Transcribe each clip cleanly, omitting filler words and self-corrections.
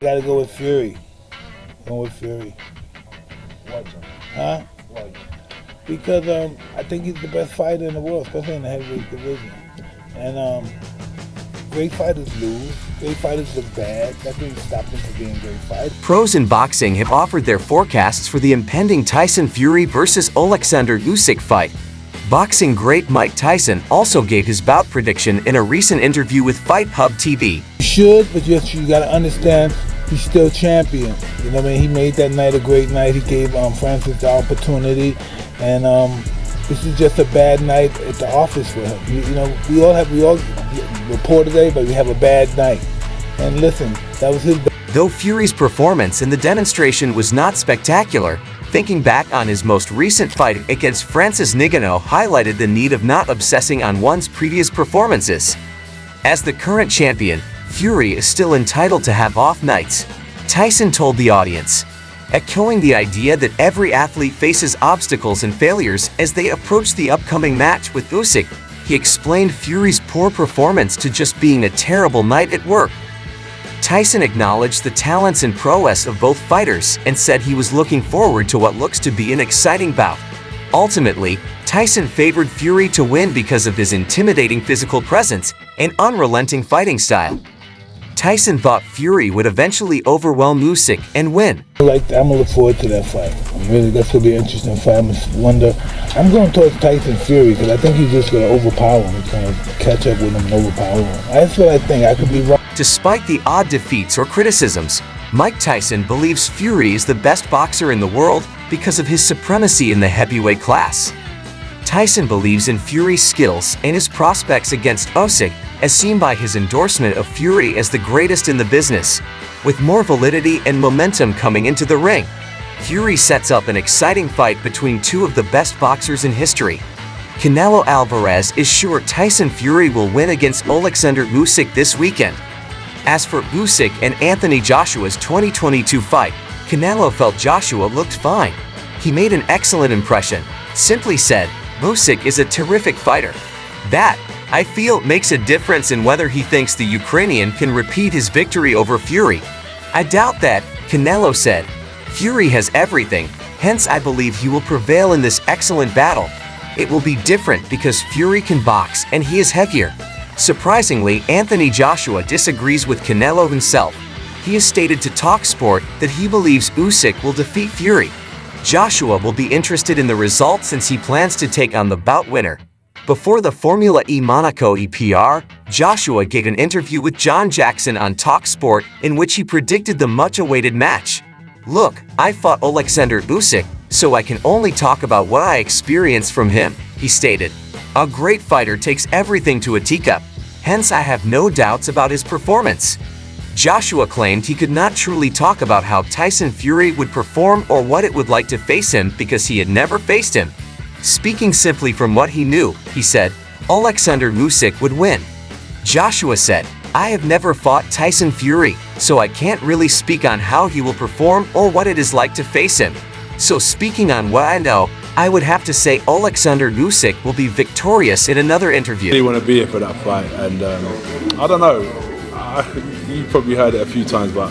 gotta go with Fury. Going with Fury. Why, John? Huh? Why? Because I think he's the best fighter in the world, especially in the heavyweight division. And great fighters lose. Great fighters look bad. That doesn't stop them from being great fighters. Pros in boxing have offered their forecasts for the impending Tyson Fury versus Oleksandr Usyk fight. Boxing great Mike Tyson also gave his bout prediction in a recent interview with Fight Hub TV. You should, but you gotta understand, he's still champion. You know what I mean? He made that night a great night. He gave Francis the opportunity, and this is just a bad night at the office for him. You know, we all report today, but we have a bad night. And listen, that was his. Though Fury's performance in the demonstration was not spectacular, thinking back on his most recent fight against Francis Ngannou highlighted the need of not obsessing on one's previous performances. As the current champion, Fury is still entitled to have off nights, Tyson told the audience, echoing the idea that every athlete faces obstacles and failures as they approach the upcoming match with Usyk. He explained Fury's poor performance to just being a terrible night at work. Tyson acknowledged the talents and prowess of both fighters and said he was looking forward to what looks to be an exciting bout. Ultimately, Tyson favored Fury to win because of his intimidating physical presence and unrelenting fighting style. Tyson thought Fury would eventually overwhelm Usyk and win. I'm gonna look forward to that fight. That's gonna be an interesting fight. I'm going towards Tyson Fury because I think he's just gonna overpower him. He's gonna catch up with him and overpower him. That's what I think. I could be wrong. Despite the odd defeats or criticisms, Mike Tyson believes Fury is the best boxer in the world because of his supremacy in the heavyweight class. Tyson believes in Fury's skills and his prospects against Usyk, as seen by his endorsement of Fury as the greatest in the business. With more validity and momentum coming into the ring, Fury sets up an exciting fight between two of the best boxers in history. Canelo Alvarez is sure Tyson Fury will win against Oleksandr Usyk this weekend. As for Usyk and Anthony Joshua's 2022 fight, Canelo felt Joshua looked fine. He made an excellent impression, simply said, "Usyk is a terrific fighter. That, I feel, makes a difference in whether he thinks the Ukrainian can repeat his victory over Fury. I doubt that," Canelo said. "Fury has everything, hence I believe he will prevail in this excellent battle. It will be different because Fury can box and he is heavier." Surprisingly, Anthony Joshua disagrees with Canelo himself. He has stated to TalkSport that he believes Usyk will defeat Fury. Joshua will be interested in the result since he plans to take on the bout winner. Before the Formula E Monaco EPR, Joshua gave an interview with John Jackson on TalkSport in which he predicted the much-awaited match. "Look, I fought Oleksandr Usyk, so I can only talk about what I experienced from him," he stated. "A great fighter takes everything to a teacup, hence I have no doubts about his performance." Joshua claimed he could not truly talk about how Tyson Fury would perform or what it would like to face him because he had never faced him. Speaking simply from what he knew, he said, Oleksandr Usyk would win. Joshua said, "I have never fought Tyson Fury, so I can't really speak on how he will perform or what it is like to face him. So speaking on what I know, I would have to say Oleksandr Usyk will be victorious in another interview." I really want to be here for that fight, and I don't know, you probably heard it a few times, but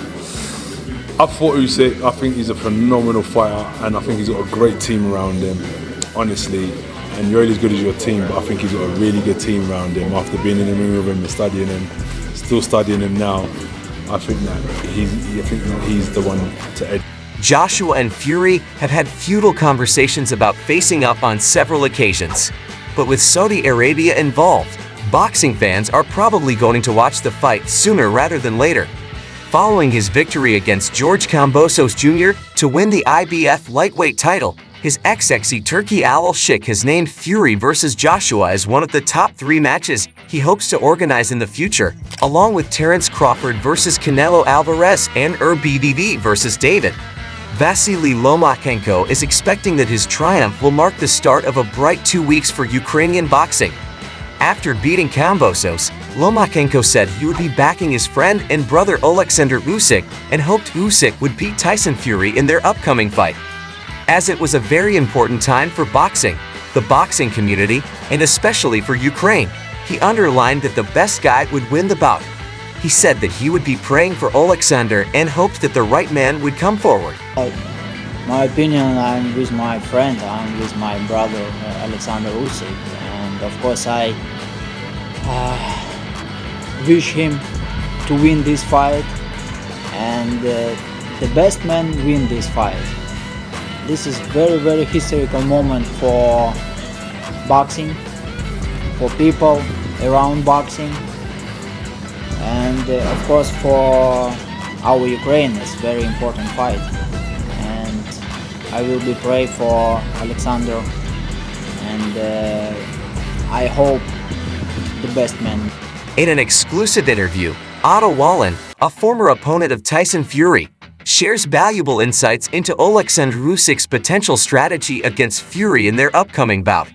I fought Usyk. I think he's a phenomenal fighter, and I think he's got a great team around him, honestly. And you're only as good as your team, but I think he's got a really good team around him. After being in the ring with him and studying him, still studying him now, I think that he's the one to edge. Joshua and Fury have had feudal conversations about facing up on several occasions. But with Saudi Arabia involved, boxing fans are probably going to watch the fight sooner rather than later. Following his victory against George Kambosos Jr. to win the IBF lightweight title, his ex-Turki Turki Al-Sheikh has named Fury versus Joshua as one of the top 3 matches he hopes to organize in the future, along with Terence Crawford versus Canelo Alvarez and BDD versus David. Vasily Lomachenko is expecting that his triumph will mark the start of a bright 2 weeks for Ukrainian boxing. After beating Kambosos, Lomachenko said he would be backing his friend and brother Oleksandr Usyk and hoped Usyk would beat Tyson Fury in their upcoming fight. As it was a very important time for boxing, the boxing community, and especially for Ukraine, he underlined that the best guy would win the bout. He said that he would be praying for Oleksandr and hoped that the right man would come forward. My opinion, I'm with my friend, I'm with my brother Oleksandr Usyk, and of course I wish him to win this fight, and the best man win this fight. This is very historical moment for boxing, for people around boxing, and of course for our Ukraine. It's very important fight, and I will be pray for Oleksandr, and I hope the best man. In an exclusive interview, Otto Wallin, a former opponent of Tyson Fury, shares valuable insights into Oleksandr Usyk's potential strategy against Fury in their upcoming bout.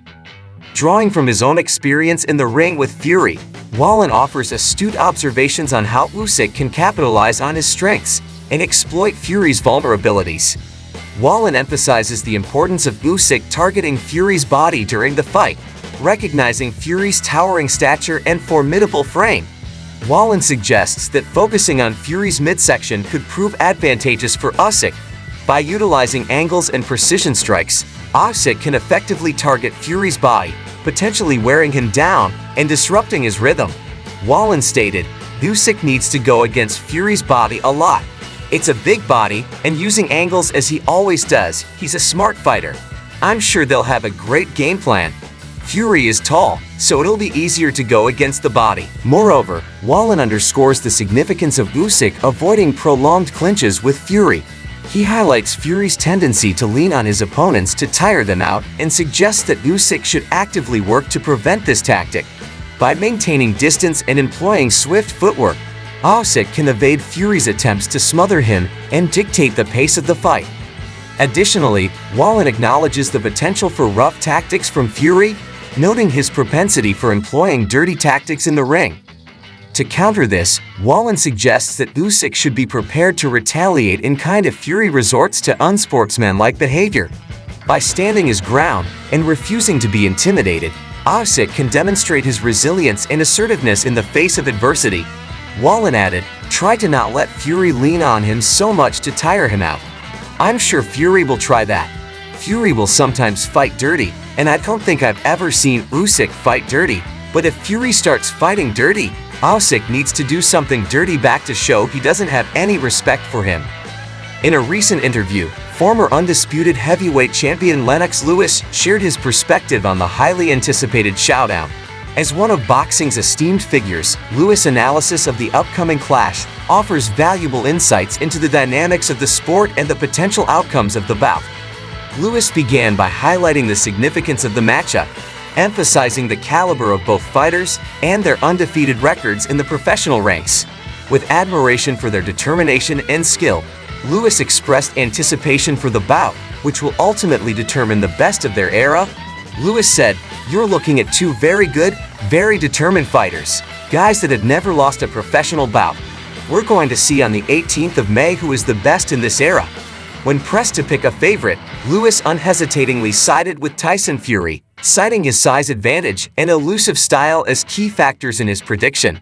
Drawing from his own experience in the ring with Fury, Wallin offers astute observations on how Usyk can capitalize on his strengths and exploit Fury's vulnerabilities. Wallin emphasizes the importance of Usyk targeting Fury's body during the fight, recognizing Fury's towering stature and formidable frame. Wallin suggests that focusing on Fury's midsection could prove advantageous for Usyk. By utilizing angles and precision strikes, Usyk can effectively target Fury's body, potentially wearing him down and disrupting his rhythm. Wallin stated, Usyk needs to go against Fury's body a lot. It's a big body, and using angles as he always does, he's a smart fighter. I'm sure they'll have a great game plan. Fury is tall, so it'll be easier to go against the body. Moreover, Wallin underscores the significance of Usyk avoiding prolonged clinches with Fury. He highlights Fury's tendency to lean on his opponents to tire them out and suggests that Usyk should actively work to prevent this tactic. By maintaining distance and employing swift footwork, Usyk can evade Fury's attempts to smother him and dictate the pace of the fight. Additionally, Wallin acknowledges the potential for rough tactics from Fury, noting his propensity for employing dirty tactics in the ring. To counter this, Wallin suggests that Usyk should be prepared to retaliate in kind if Fury resorts to unsportsmanlike behavior. By standing his ground and refusing to be intimidated, Usyk can demonstrate his resilience and assertiveness in the face of adversity. Wallin added, try to not let Fury lean on him so much to tire him out. I'm sure Fury will try that. Fury will sometimes fight dirty, and I don't think I've ever seen Usyk fight dirty, but if Fury starts fighting dirty, Usyk needs to do something dirty back to show he doesn't have any respect for him. In a recent interview, former undisputed heavyweight champion Lennox Lewis shared his perspective on the highly anticipated showdown. As one of boxing's esteemed figures, Lewis' analysis of the upcoming clash offers valuable insights into the dynamics of the sport and the potential outcomes of the bout. Lewis began by highlighting the significance of the matchup, emphasizing the caliber of both fighters and their undefeated records in the professional ranks. With admiration for their determination and skill, Lewis expressed anticipation for the bout, which will ultimately determine the best of their era. Lewis said, "You're looking at two very good, very determined fighters, guys that had never lost a professional bout. We're going to see on the 18th of May who is the best in this era." When pressed to pick a favorite, Lewis unhesitatingly sided with Tyson Fury, citing his size advantage and elusive style as key factors in his prediction.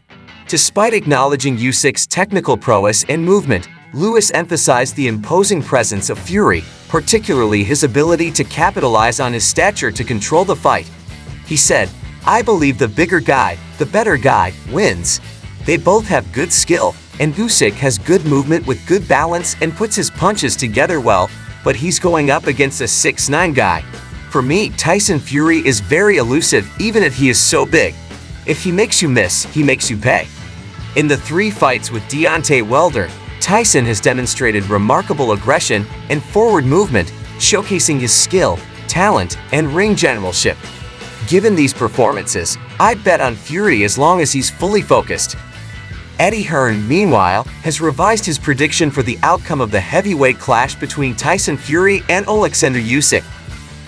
Despite acknowledging Usyk's technical prowess and movement, Lewis emphasized the imposing presence of Fury, particularly his ability to capitalize on his stature to control the fight. He said, "I believe the bigger guy, the better guy, wins. They both have good skill, and Usyk has good movement with good balance and puts his punches together well, but he's going up against a 6'9" guy. For me, Tyson Fury is very elusive even if he is so big. If he makes you miss, he makes you pay." In the 3 fights with Deontay Wilder, Tyson has demonstrated remarkable aggression and forward movement, showcasing his skill, talent, and ring generalship. Given these performances, I'd bet on Fury as long as he's fully focused. Eddie Hearn, meanwhile, has revised his prediction for the outcome of the heavyweight clash between Tyson Fury and Oleksandr Usyk.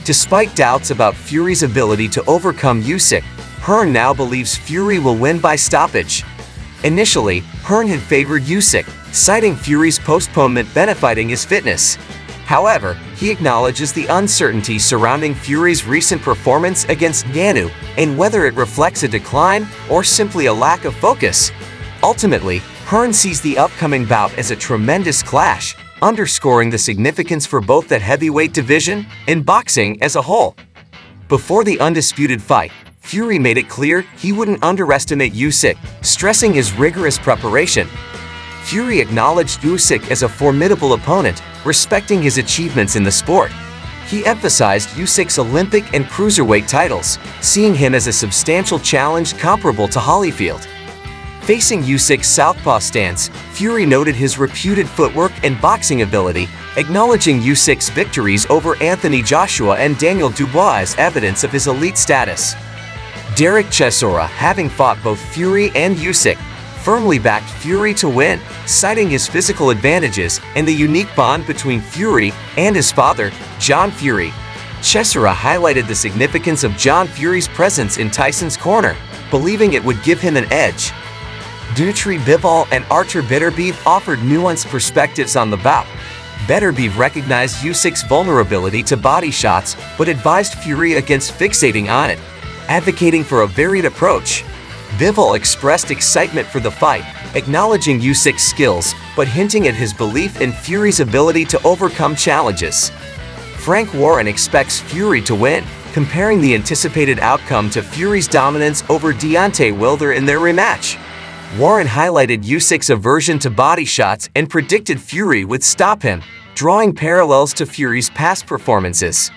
Despite doubts about Fury's ability to overcome Usyk, Hearn now believes Fury will win by stoppage. Initially, Hearn had favored Usyk, citing Fury's postponement benefiting his fitness. However, he acknowledges the uncertainty surrounding Fury's recent performance against Ngannou and whether it reflects a decline or simply a lack of focus. Ultimately, Hearn sees the upcoming bout as a tremendous clash, underscoring the significance for both the heavyweight division and boxing as a whole. Before the undisputed fight, Fury made it clear he wouldn't underestimate Usyk, stressing his rigorous preparation. Fury acknowledged Usyk as a formidable opponent, respecting his achievements in the sport. He emphasized Usyk's Olympic and cruiserweight titles, seeing him as a substantial challenge comparable to Holyfield. Facing Usyk's southpaw stance, Fury noted his reputed footwork and boxing ability, acknowledging Usyk's victories over Anthony Joshua and Daniel Dubois as evidence of his elite status. Derek Chisora, having fought both Fury and Usyk, firmly backed Fury to win, citing his physical advantages and the unique bond between Fury and his father, John Fury. Chisora highlighted the significance of John Fury's presence in Tyson's corner, believing it would give him an edge. Dmitry Bivol and Artur Beterbiev offered nuanced perspectives on the bout. Beterbiev recognized Usyk's vulnerability to body shots but advised Fury against fixating on it, advocating for a varied approach. Bivol expressed excitement for the fight, acknowledging Usyk's skills but hinting at his belief in Fury's ability to overcome challenges. Frank Warren expects Fury to win, comparing the anticipated outcome to Fury's dominance over Deontay Wilder in their rematch. Warren highlighted Usyk's aversion to body shots and predicted Fury would stop him, drawing parallels to Fury's past performances.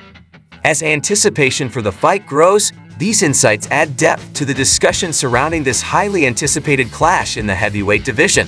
As anticipation for the fight grows, these insights add depth to the discussion surrounding this highly anticipated clash in the heavyweight division.